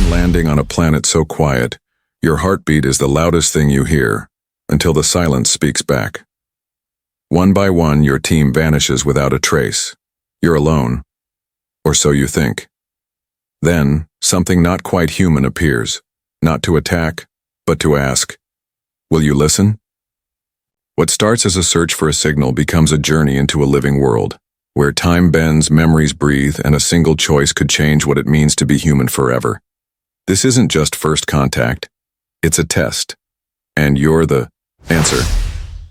Imagine landing on a planet so quiet, your heartbeat is the loudest thing you hear, until the silence speaks back. One by one, your team vanishes without a trace. You're alone. Or so you think. Then, something not quite human appears, not to attack, but to ask, "Will you listen?" What starts as a search for a signal becomes a journey into a living world, where time bends, memories breathe, and a single choice could change what it means to be human forever. This isn't just first contact, it's a test. And you're the answer.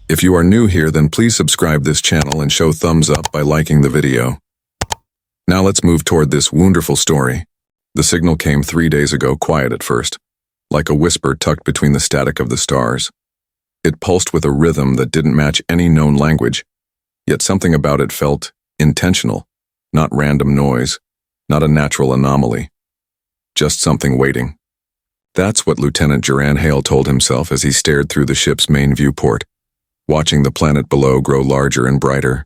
If you are new here, then please subscribe this channel and show thumbs up by liking the video. Now let's move toward this wonderful story. The signal came 3 days ago, quiet at first, like a whisper tucked between the static of the stars. It pulsed with a rhythm that didn't match any known language, yet something about it felt intentional, not random noise, not a natural anomaly, just something waiting. That's what Lieutenant Duran Hale told himself as he stared through the ship's main viewport, watching the planet below grow larger and brighter.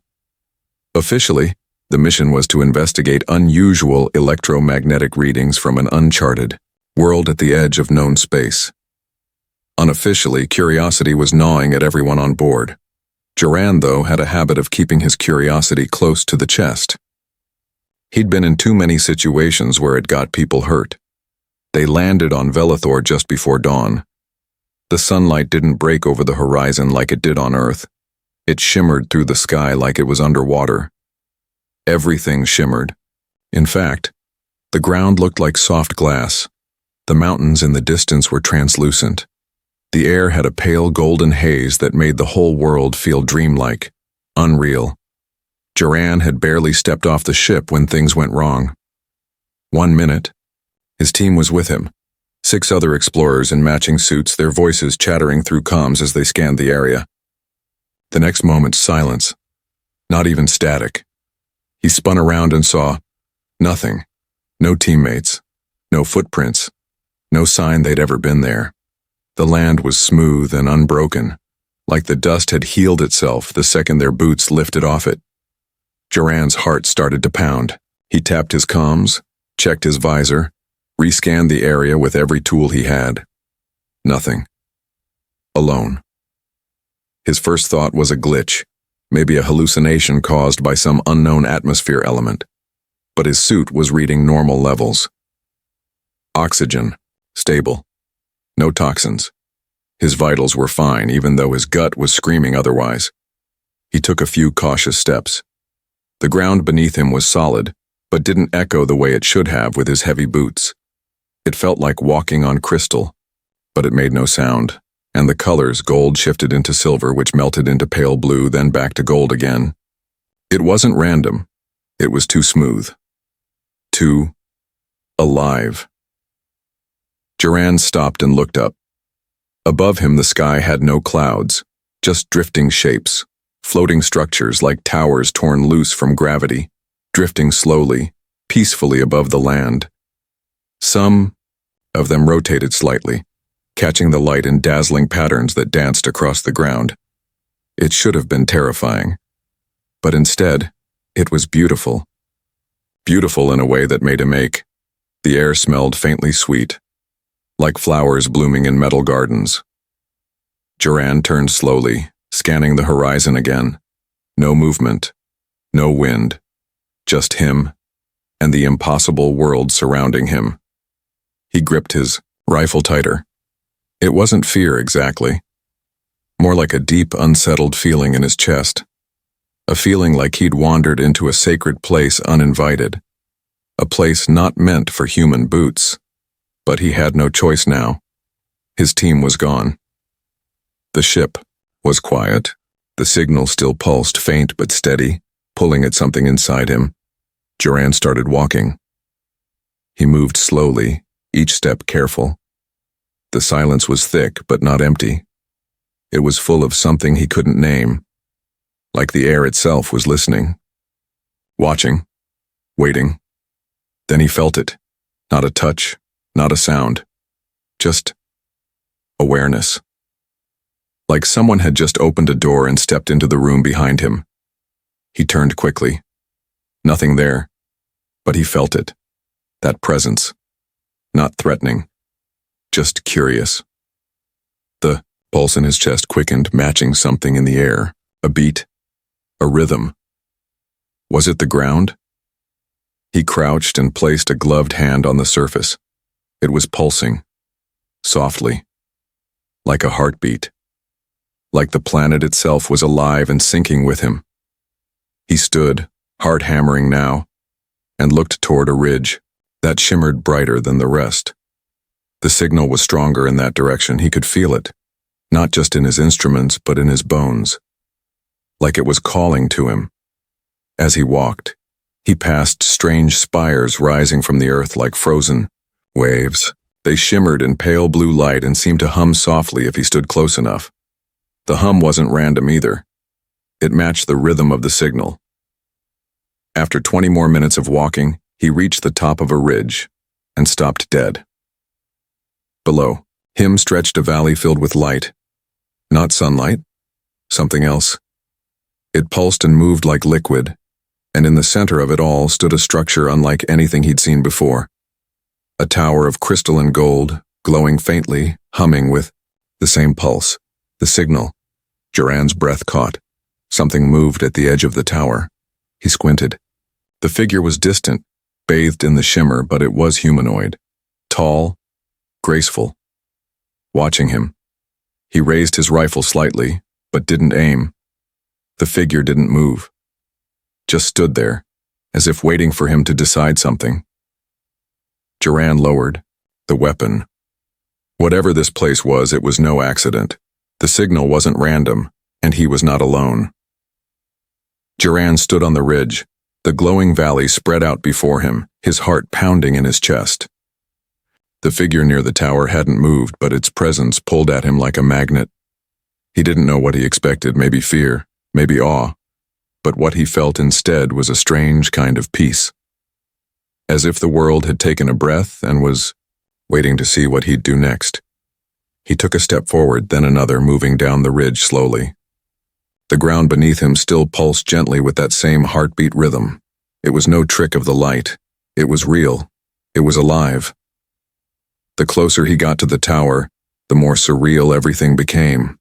Officially, the mission was to investigate unusual electromagnetic readings from an uncharted world at the edge of known space. Unofficially, curiosity was gnawing at everyone on board. Duran, though, had a habit of keeping his curiosity close to the chest. He'd been in too many situations where it got people hurt. They landed on Velithor just before dawn. The sunlight didn't break over the horizon like it did on Earth. It shimmered through the sky like it was underwater. Everything shimmered. In fact, the ground looked like soft glass. The mountains in the distance were translucent. The air had a pale golden haze that made the whole world feel dreamlike, unreal. Duran had barely stepped off the ship when things went wrong. 1 minute. His team was with him. 6 other explorers in matching suits, their voices chattering through comms as they scanned the area. The next moment, silence. Not even static. He spun around and saw nothing. No teammates. No footprints. No sign they'd ever been there. The land was smooth and unbroken, like the dust had healed itself the second their boots lifted off it. Duran's heart started to pound. He tapped his comms, checked his visor, rescanned the area with every tool he had. Nothing. Alone. His first thought was a glitch, maybe a hallucination caused by some unknown atmosphere element. But his suit was reading normal levels. Oxygen. Stable. No toxins. His vitals were fine, even though his gut was screaming otherwise. He took a few cautious steps. The ground beneath him was solid, but didn't echo the way it should have with his heavy boots. It felt like walking on crystal, but it made no sound, and the colors, gold shifted into silver, which melted into pale blue, then back to gold again. It wasn't random. It was too smooth. Too alive. Duran stopped and looked up. Above him, the sky had no clouds, just drifting shapes, floating structures like towers torn loose from gravity, drifting slowly, peacefully above the land. Some of them rotated slightly, catching the light in dazzling patterns that danced across the ground. It should have been terrifying, but instead, it was beautiful. Beautiful in a way that made him ache. The air smelled faintly sweet, like flowers blooming in metal gardens. Duran turned slowly, scanning the horizon again. No movement, no wind, just him and the impossible world surrounding him. He gripped his rifle tighter. It wasn't fear exactly, more like a deep, unsettled feeling in his chest. A feeling like he'd wandered into a sacred place uninvited, a place not meant for human boots. But he had no choice now. His team was gone. The ship was quiet. The signal still pulsed, faint but steady, pulling at something inside him. Duran started walking. He moved slowly, each step careful. The silence was thick but not empty. It was full of something he couldn't name, like the air itself was listening, watching, waiting. Then he felt it, not a touch. Not a sound, just awareness. Like someone had just opened a door and stepped into the room behind him. He turned quickly. Nothing there, but he felt it, that presence. not threatening, just curious. The pulse in his chest quickened, matching something in the air, a beat, a rhythm. Was it the ground? He crouched and placed a gloved hand on the surface. It was pulsing, softly, like a heartbeat, like the planet itself was alive and syncing with him. He stood, heart hammering now, and looked toward a ridge that shimmered brighter than the rest. The signal was stronger in that direction. He could feel it, not just in his instruments, but in his bones, like it was calling to him. As he walked, he passed strange spires rising from the earth like frozen waves. They shimmered in pale blue light and seemed to hum softly if he stood close enough. The hum wasn't random either. It matched the rhythm of the signal. After 20 more minutes of walking, he reached the top of a ridge and stopped dead. Below him stretched a valley filled with light. Not sunlight, something else. It pulsed and moved like liquid, and in the center of it all stood a structure unlike anything he'd seen before. A tower of crystalline gold, glowing faintly, humming with the same pulse, the signal. Duran's breath caught. Something moved at the edge of the tower. He squinted. The figure was distant, bathed in the shimmer, but it was humanoid. Tall, graceful. Watching him, he raised his rifle slightly, but didn't aim. The figure didn't move. Just stood there, as if waiting for him to decide something. Duran lowered the weapon. Whatever this place was, it was no accident. The signal wasn't random, and he was not alone. Duran stood on the ridge, the glowing valley spread out before him, his heart pounding in his chest. The figure near the tower hadn't moved, but its presence pulled at him like a magnet. He didn't know what he expected, maybe fear, maybe awe, but what he felt instead was a strange kind of peace. As if the world had taken a breath and was waiting to see what he'd do next. He took a step forward, then another, moving down the ridge slowly. The ground beneath him still pulsed gently with that same heartbeat rhythm. It was no trick of the light. It was real. It was alive. The closer he got to the tower, the more surreal everything became.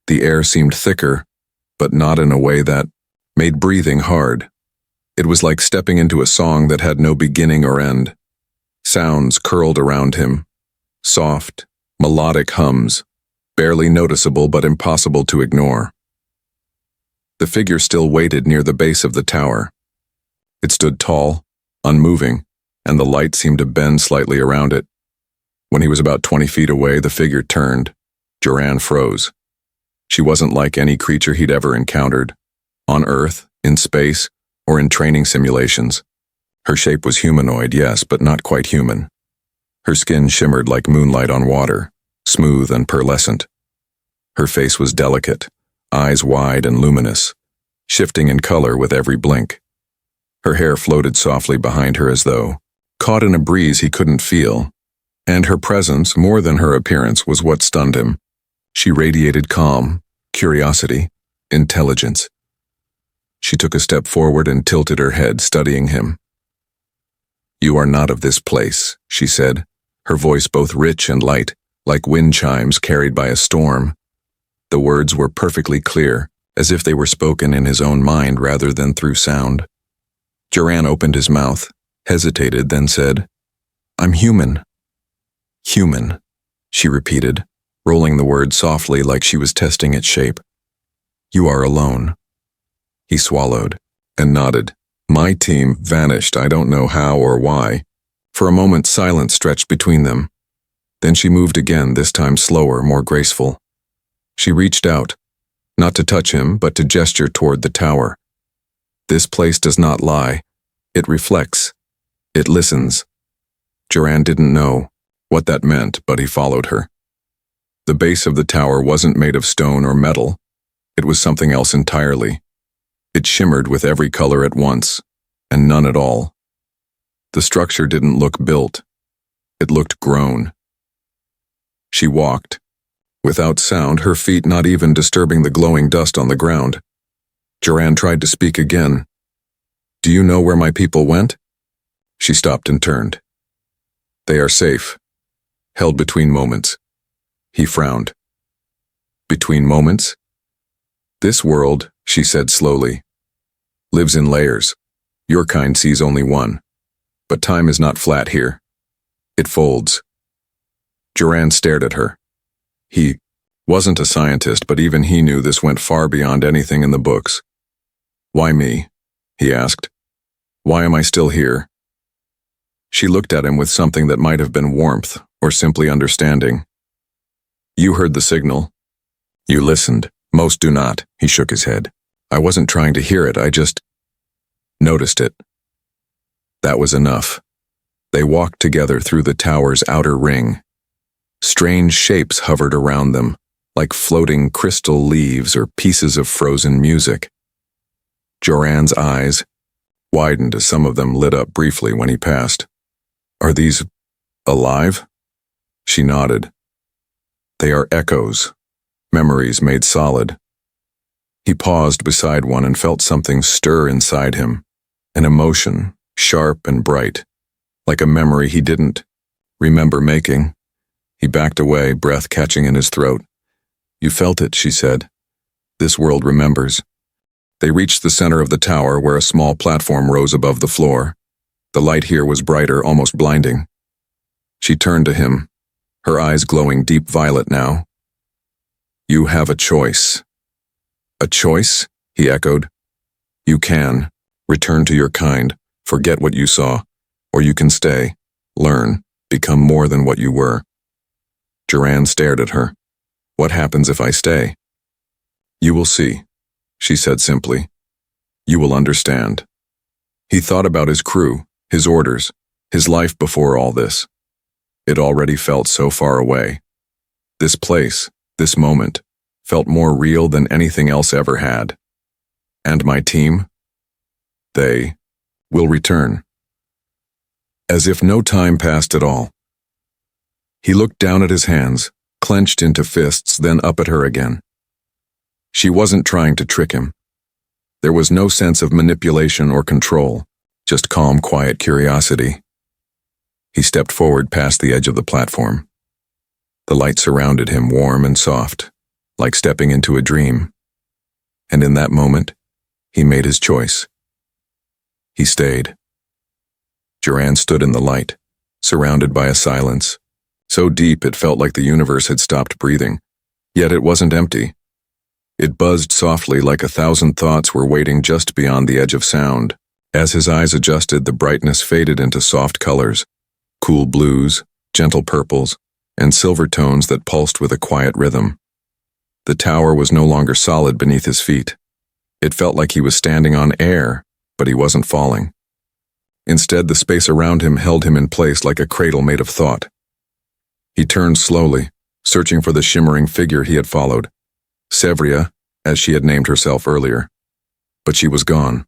The air seemed thicker, but not in a way that made breathing hard. It was like stepping into a song that had no beginning or end. Sounds curled around him, soft, melodic hums, barely noticeable but impossible to ignore. The figure still waited near the base of the tower. It stood tall, unmoving, and the light seemed to bend slightly around it. When he was about 20 feet away, the figure turned. Duran froze. She wasn't like any creature he'd ever encountered, on Earth, in space, or in training simulations. Her shape was humanoid, yes, but not quite human. Her skin shimmered like moonlight on water, smooth and pearlescent. Her face was delicate, eyes wide and luminous, shifting in color with every blink. Her hair floated softly behind her as though caught in a breeze he couldn't feel, and her presence, more than her appearance, was what stunned him. She radiated calm, curiosity, intelligence. She took a step forward and tilted her head, studying him. "You are not of this place," she said, her voice both rich and light, like wind chimes carried by a storm. The words were perfectly clear, as if they were spoken in his own mind rather than through sound. Duran opened his mouth, hesitated, then said, "I'm human." "Human," she repeated, rolling the word softly like she was testing its shape. "You are alone." He swallowed and nodded. "My team vanished, I don't know how or why." For a moment, silence stretched between them. Then she moved again, this time slower, more graceful. She reached out, not to touch him, but to gesture toward the tower. This place does not lie. It reflects. It listens. Duran didn't know what that meant, but he followed her. The base of the tower wasn't made of stone or metal. It was something else entirely. It shimmered with every color at once, and none at all. The structure didn't look built. It looked grown. She walked, without sound, her feet not even disturbing the glowing dust on the ground. Duran tried to speak again. "Do you know where my people went?" She stopped and turned. They are safe, held between moments. He frowned. Between moments? This world, she said slowly, lives in layers. Your kind sees only one. But time is not flat here. It folds. Joran stared at her. He wasn't a scientist, but even he knew this went far beyond anything in the books. Why me? He asked. Why am I still here? She looked at him with something that might have been warmth or simply understanding. You heard the signal. You listened. Most do not, he shook his head. I wasn't trying to hear it, I just noticed it. That was enough. They walked together through the tower's outer ring. Strange shapes hovered around them, like floating crystal leaves or pieces of frozen music. Joran's eyes widened as some of them lit up briefly when he passed. Are these alive? She nodded. They are echoes, memories made solid. He paused beside one and felt something stir inside him, an emotion, sharp and bright, like a memory he didn't remember making. He backed away, breath catching in his throat. You felt it, she said. This world remembers. They reached the center of the tower where a small platform rose above the floor. The light here was brighter, almost blinding. She turned to him, her eyes glowing deep violet now. You have a choice. A choice? He echoed. You can return to your kind, forget what you saw, or you can stay, learn, become more than what you were. Joran stared at her. What happens if I stay? You will see, she said simply. You will understand. He thought about his crew, his orders, his life before all this. It already felt so far away. This place, this moment, felt more real than anything else ever had. And my team? They will return. As if no time passed at all. He looked down at his hands, clenched into fists, then up at her again. She wasn't trying to trick him. There was no sense of manipulation or control, just calm, quiet curiosity. He stepped forward past the edge of the platform. The light surrounded him, warm and soft, like stepping into a dream. And in that moment, he made his choice. He stayed. Joran stood in the light, surrounded by a silence, so deep it felt like the universe had stopped breathing. Yet it wasn't empty. It buzzed softly like 1,000 thoughts were waiting just beyond the edge of sound. As his eyes adjusted, the brightness faded into soft colors, cool blues, gentle purples, and silver tones that pulsed with a quiet rhythm. The tower was no longer solid beneath his feet. It felt like he was standing on air, but he wasn't falling. Instead, the space around him held him in place like a cradle made of thought. He turned slowly, searching for the shimmering figure he had followed. Sevria, as she had named herself earlier. But she was gone.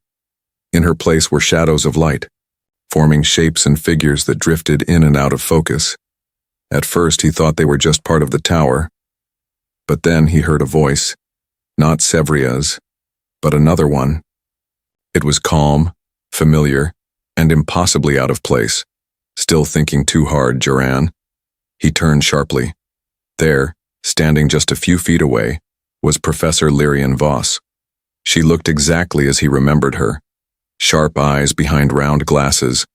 In her place were shadows of light, forming shapes and figures that drifted in and out of focus. At first he thought they were just part of the tower, but then he heard a voice, not Sevria's, but another one. It was calm, familiar, and impossibly out of place. Still thinking too hard, Joran. He turned sharply. There, standing just a few feet away, was Professor Lyrian Voss. She looked exactly as he remembered her. Sharp eyes behind round glasses,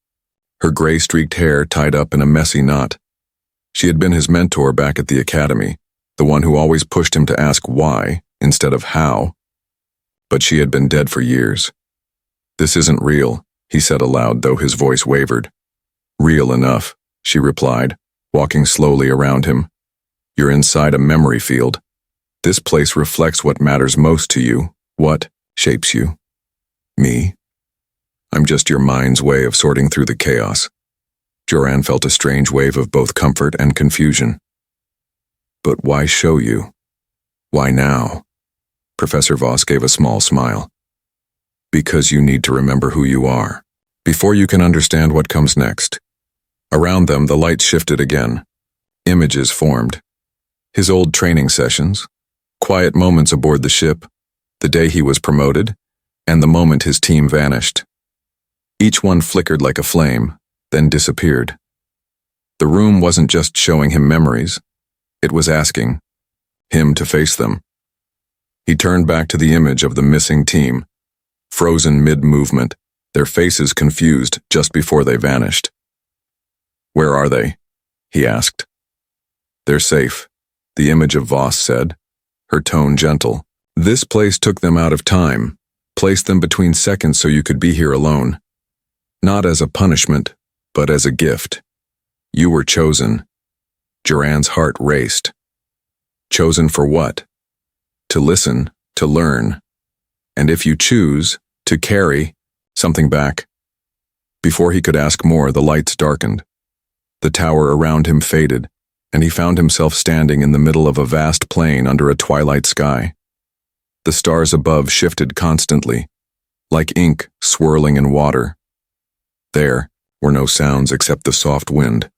her gray-streaked hair tied up in a messy knot. She had been his mentor back at the academy, the one who always pushed him to ask why instead of how. But she had been dead for years. This isn't real, he said aloud, though his voice wavered. Real enough, she replied, walking slowly around him. You're inside a memory field. This place reflects what matters most to you, what shapes you. Me? I'm just your mind's way of sorting through the chaos. Joran felt a strange wave of both comfort and confusion. But why show you? Why now? Professor Voss gave a small smile. Because you need to remember who you are, before you can understand what comes next. Around them, the lights shifted again. Images formed. His old training sessions, quiet moments aboard the ship, the day he was promoted, and the moment his team vanished. Each one flickered like a flame, then disappeared. The room wasn't just showing him memories. It was asking him to face them. He turned back to the image of the missing team, frozen mid-movement, their faces confused just before they vanished. "Where are they?" he asked. "They're safe," the image of Voss said, her tone gentle. "This place took them out of time, placed them between seconds so you could be here alone. Not as a punishment, but as a gift. You were chosen." Duran's heart raced. Chosen for what? To listen, to learn, and if you choose, to carry something back. Before he could ask more, the lights darkened. The tower around him faded, and he found himself standing in the middle of a vast plain under a twilight sky. The stars above shifted constantly, like ink swirling in water. There were no sounds except the soft wind,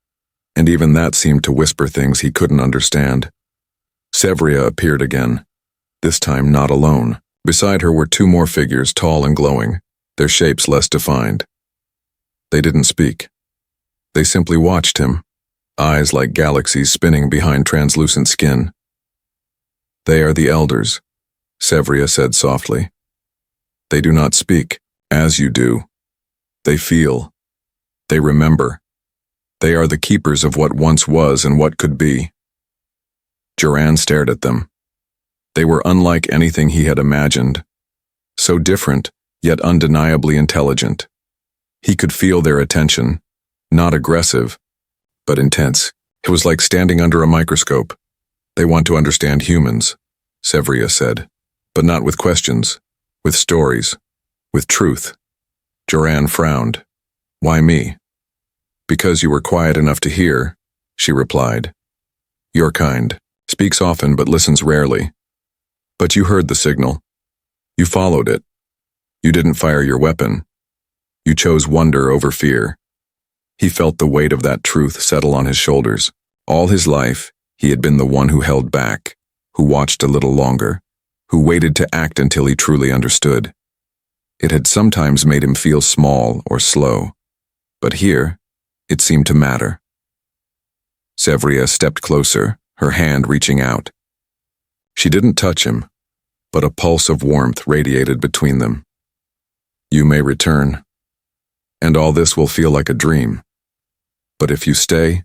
and even that seemed to whisper things he couldn't understand. Sevria appeared again, this time not alone. Beside her were two more figures, tall and glowing, their shapes less defined. They didn't speak. They simply watched him, eyes like galaxies spinning behind translucent skin. "They are the elders," Sevria said softly. "They do not speak, as you do. They feel. They remember. They are the keepers of what once was and what could be." Duran stared at them. They were unlike anything he had imagined. So different, yet undeniably intelligent. He could feel their attention, not aggressive, but intense. It was like standing under a microscope. "They want to understand humans," Sevria said, "but not with questions, with stories, with truth." Duran frowned. "Why me?" "Because you were quiet enough to hear," she replied. "Your kind speaks often but listens rarely. But you heard the signal. You followed it. You didn't fire your weapon. You chose wonder over fear." He felt the weight of that truth settle on his shoulders. All his life, he had been the one who held back, who watched a little longer, who waited to act until he truly understood. It had sometimes made him feel small or slow, but here, it seemed to matter. Sevria stepped closer, her hand reaching out. She didn't touch him, but a pulse of warmth radiated between them. "You may return, and all this will feel like a dream. But if you stay,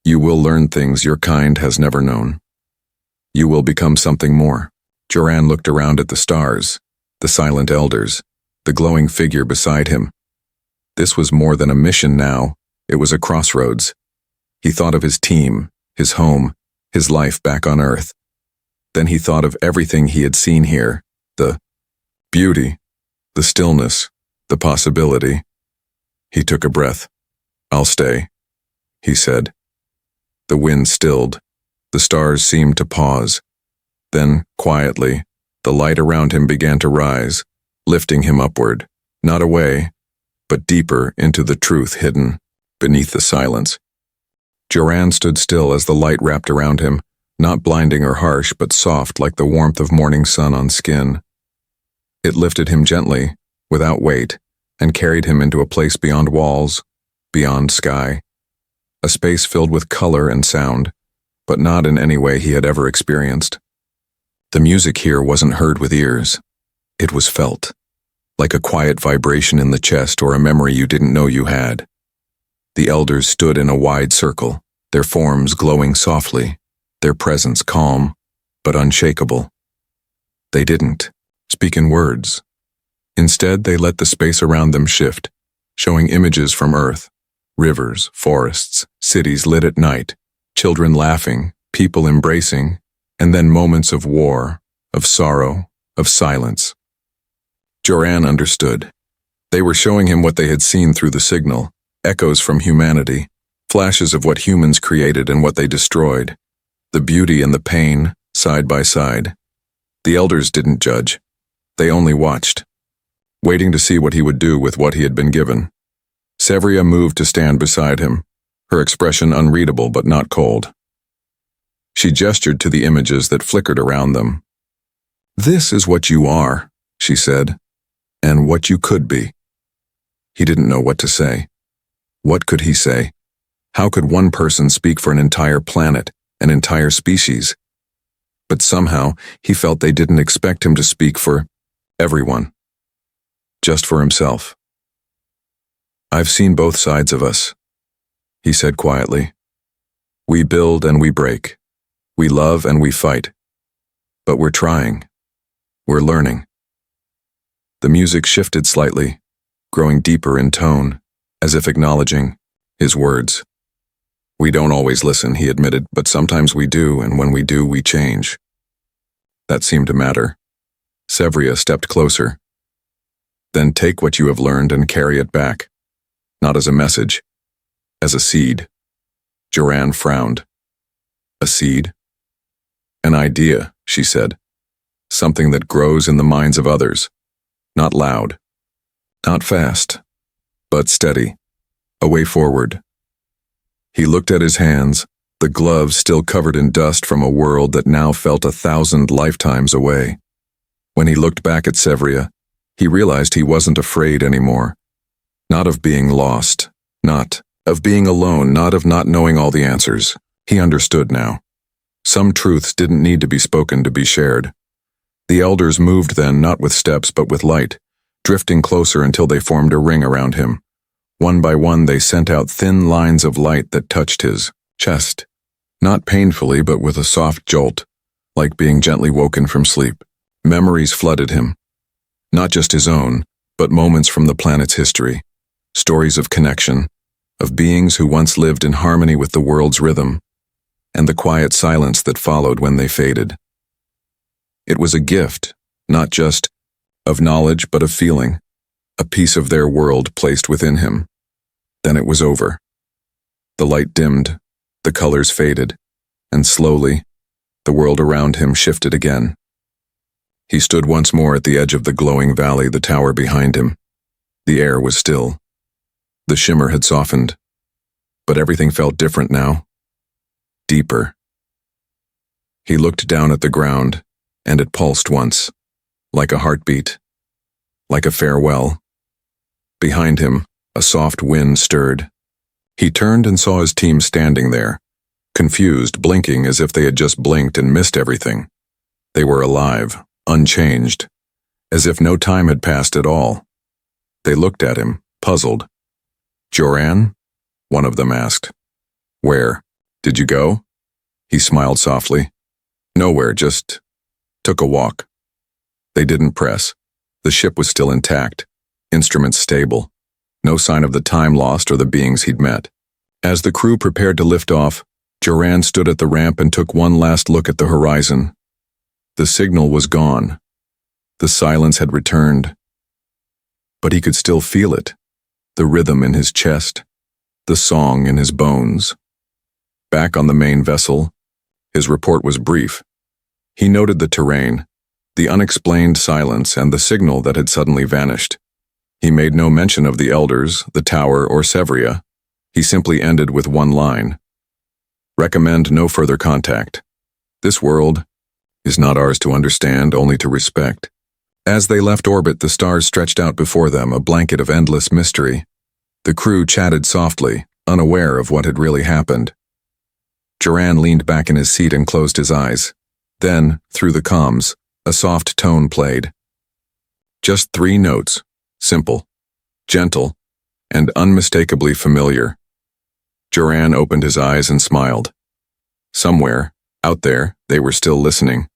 you will learn things your kind has never known. You will become something more." Duran looked around at the stars, the silent elders, the glowing figure beside him. This was more than a mission now, it was a crossroads. He thought of his team, his home, his life back on Earth. Then he thought of everything he had seen here, the beauty, the stillness, the possibility. He took a breath. "I'll stay," he said. The wind stilled. The stars seemed to pause. Then, quietly, the light around him began to rise, lifting him upward, not away, but deeper into the truth hidden beneath the silence. Duran stood still as the light wrapped around him, not blinding or harsh, but soft like the warmth of morning sun on skin. It lifted him gently, without weight, and carried him into a place beyond walls, beyond sky. A space filled with color and sound, but not in any way he had ever experienced. The music here wasn't heard with ears. It was felt, like a quiet vibration in the chest or a memory you didn't know you had. The elders stood in a wide circle, their forms glowing softly, their presence calm, but unshakable. They didn't speak in words. Instead, they let the space around them shift, showing images from Earth, rivers, forests, cities lit at night, children laughing, people embracing, and then moments of war, of sorrow, of silence. Duran understood. They were showing him what they had seen through the signal, echoes from humanity, flashes of what humans created and what they destroyed, the beauty and the pain, side by side. The elders didn't judge. They only watched, waiting to see what he would do with what he had been given. Sevria moved to stand beside him, her expression unreadable but not cold. She gestured to the images that flickered around them. "This is what you are," she said, "and what you could be." He didn't know what to say. What could he say? How could one person speak for an entire planet, an entire species? But somehow, he felt they didn't expect him to speak for everyone. Just for himself. "I've seen both sides of us," he said quietly. "We build and we break. We love and we fight. But we're trying. We're learning." The music shifted slightly, growing deeper in tone, as if acknowledging his words. "We don't always listen," he admitted, "but sometimes we do, and when we do, we change." That seemed to matter. Sevria stepped closer. "Then take what you have learned and carry it back. Not as a message, as a seed." Joran frowned. "A seed?" "An idea," she said. "Something that grows in the minds of others. Not loud. Not fast. But steady. A way forward." He looked at his hands, the gloves still covered in dust from a world that now felt 1,000 lifetimes away. When he looked back at Sevria, he realized he wasn't afraid anymore. Not of being lost. Not of being alone. Not of not knowing all the answers. He understood now. Some truths didn't need to be spoken to be shared. The elders moved then, not with steps but with light, drifting closer until they formed a ring around him. One by one they sent out thin lines of light that touched his chest. Not painfully, but with a soft jolt, like being gently woken from sleep. Memories flooded him. Not just his own, but moments from the planet's history. Stories of connection, of beings who once lived in harmony with the world's rhythm, and the quiet silence that followed when they faded. It was a gift, not just of knowledge but of feeling, a piece of their world placed within him. Then it was over. The light dimmed, the colors faded, and slowly, the world around him shifted again. He stood once more at the edge of the glowing valley, the tower behind him. The air was still. The shimmer had softened, but everything felt different now. Deeper. He looked down at the ground, and it pulsed once, like a heartbeat, like a farewell. Behind him, a soft wind stirred. He turned and saw his team standing there, confused, blinking as if they had just blinked and missed everything. They were alive, unchanged, as if no time had passed at all. They looked at him, puzzled. "Joran?" one of them asked. "Where? Did you go?" He smiled softly. "Nowhere, just took a walk." They didn't press. The ship was still intact, instruments stable. No sign of the time lost or the beings he'd met. As the crew prepared to lift off, Joran stood at the ramp and took one last look at the horizon. The signal was gone. The silence had returned. But he could still feel it, the rhythm in his chest, the song in his bones. Back on the main vessel, his report was brief. He noted the terrain, the unexplained silence, and the signal that had suddenly vanished. He made no mention of the elders, the tower, or Sevria. He simply ended with one line. "Recommend no further contact. This world is not ours to understand, only to respect." As they left orbit, the stars stretched out before them, a blanket of endless mystery. The crew chatted softly, unaware of what had really happened. Joran leaned back in his seat and closed his eyes. Then, through the comms, a soft tone played. Just 3 notes, simple, gentle, and unmistakably familiar. Joran opened his eyes and smiled. Somewhere, out there, they were still listening.